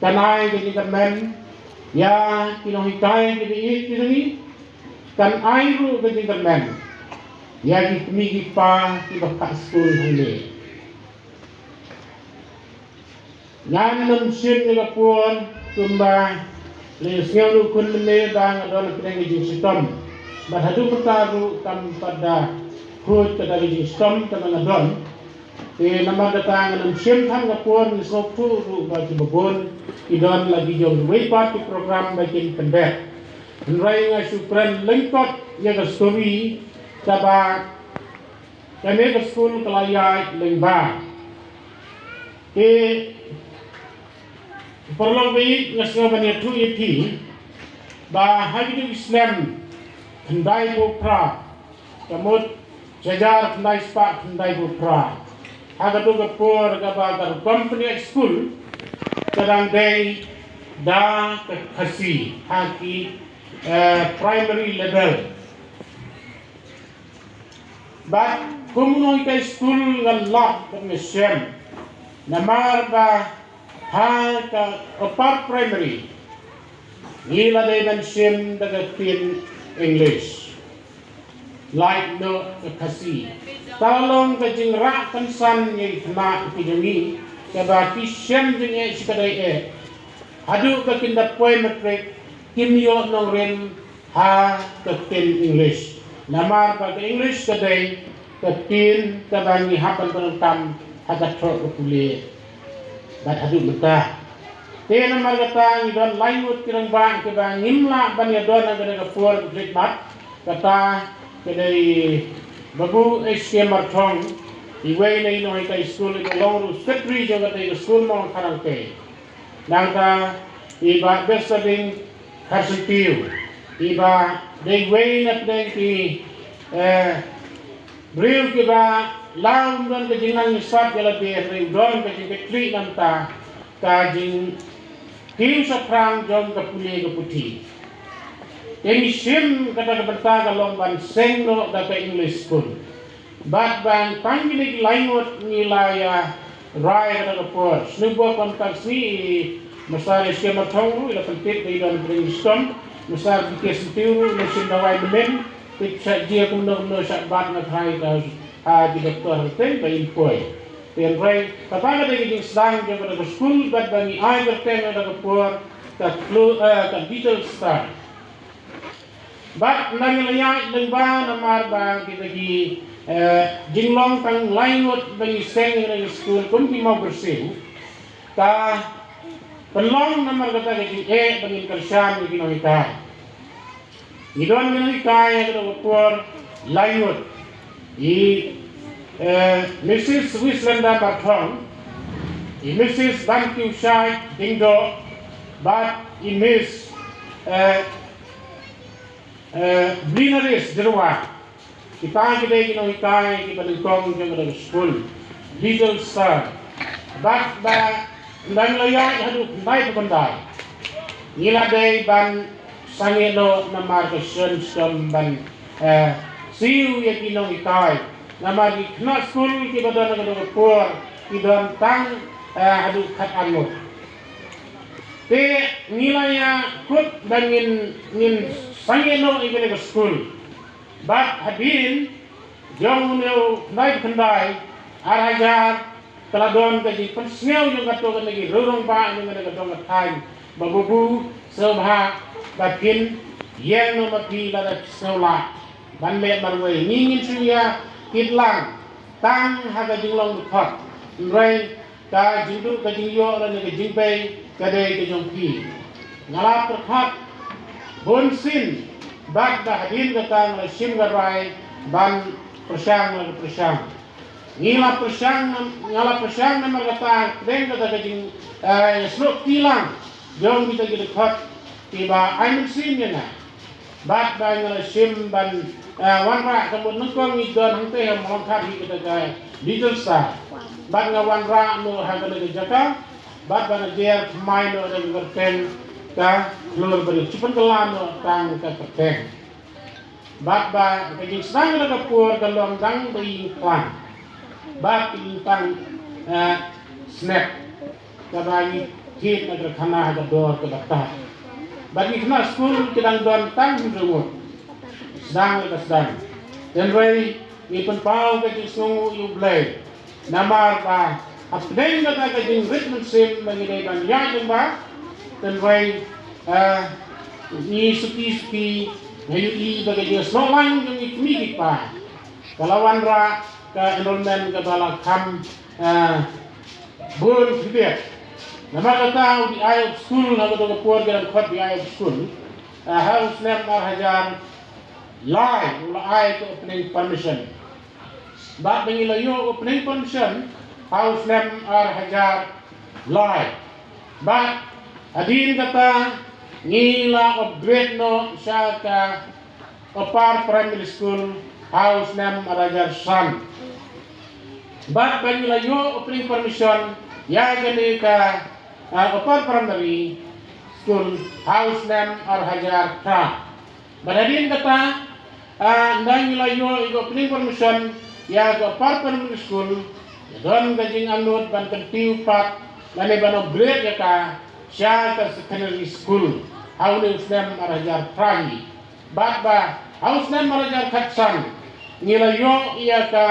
kanai jadi kamen ya kinohikai jadi ini kan airu jadi kamen ya kimi pa kibaka school hule nan nam sim ni kapun tumba le sialu kun le bang adon kene ji sistem bahadu putaru kam pada hut kada ji sistem tamang adon nama datang nam sim tham kapun ni soktu ru ba ki babon idon lagi jom weipat ki program bakin pendek nrai nga supran lengkot ya ga story taba kami ke school kelaya lengba perlu baik ngasih banyak tu itu bah hari Islam hendai bukra kamut jajar hendai spak hendai bukra agak tu kapur kabar company school kadang day da kasi haki primary level but komunoi ka school ngalak permission namar ba ha ka upper primary nila day mention daga tin English like no kasi talong ka jingra kansan ye kna pidemi kaba kisem dinge sikadai hadu ka kinda poemetrik kimyo nong ren ha ka tin English namar ka English kadai ka tin kabangi hapan penontam hagat tro pule bat hadu mata tena margata idon lainut kirang bang ke bang nimla ban ya don agada ka for bat kata kedai bagu Asia marthong iway na ino ita school ito long secretary jaga ta school mo karang te nangka iba besabing karsentiu iba day way na pdeng ki bril ki ba lang don ka jinang isat yala be don ka jing kli nanta ka jing kim sa prang jom ka puli ka puti emi sim kata ka berta ka long ban sengno da ka English school bat ban pangilig lainot nilaya rai kata ka por snubo kontak si masari skema thong ila pentit ka idon Princeton masar dikesentiu na sindawai men picture dia kuno sa bat na thai ka di doktor ten by employ ten rai kapag ada giging slang jo ka school bat bani ai berten na ka por ka digital star bat nangyayay lengba na marba kita gi jinglong tang lainot bani seng na school kung di mau bersih ka pelong na margata gi bani kersan gi noita idon gi kaya ka por lainot Mrs. Wislanda Bathong, Mrs. Ban Kiu Shai Dingdo, but Miss Blinaris Jerwa. Kita kita ikai kita lingkong jeng school, Little Star. But dan laya hadu baik pendai. Nila day ban sangelo na marketion ban siu ya kinong ikai. Nama di kena school kita dah nak por kita tang hadu kat anu. Te nilainya kut dan ngin sangeno ibele ke school. Bat hadin jom neu naik kendai arajar teladon kaji persneu yang kato kan lagi rurung pa yang ada katong katai babubu sebha bakin yang nomati lada seula ban met marway ngingin suya kitlang tang haga jinglong khot rai ka jindu ka jingyo la ne jingpei ka dei ka jongpi ngala perkhat bonsin bag da hadin ka tang la sim ga rai ban persang ngila persang na magata deng ka jing slok tilang jong kita kita khot tiba ain sim na bat ba ngala sim ban wanra kamu nengkong idon hangte yang melengkap di kedai Little Star. Bat ngawanra no haga le jaka, bat bana jer mai no dan berten ka lur beri cipen kelan no tang ka perten. Bat ba kejing sedang le kapur galong dang beri klan. Bat tang snap ka bagi kit na khana ga dor ke bata bagi khana school kidang don tang rumut sedang ke sedang dan wai ni pen pau ke sungu yu blai namar ba apdeng ga ka jing ritmen sim bagi dai ban ya jeng ba dan wai ni suki ngayu i bagi dia slowan yung ikmigit pa kalawan ra ka enrollment ka bala kam bun fibet nama kata di ayat school na to puar gan khat di ayat school house nem hajar lai ula ay to opening permission ba bangila yo opening permission house nem hajar lai ba adin kata ngila upgrade no siya ka opar primary school house nem hajar san ba bangila yo opening permission ya gani ka opar primary school house nem hajar ka badadin kata nang layo igo opening permission ya go opar primary school don gajing anut ban kentiu pat lane ban upgrade ya ka siya ka secondary school house nem hajar prani ba house nem hajar katsan nilayo iya ka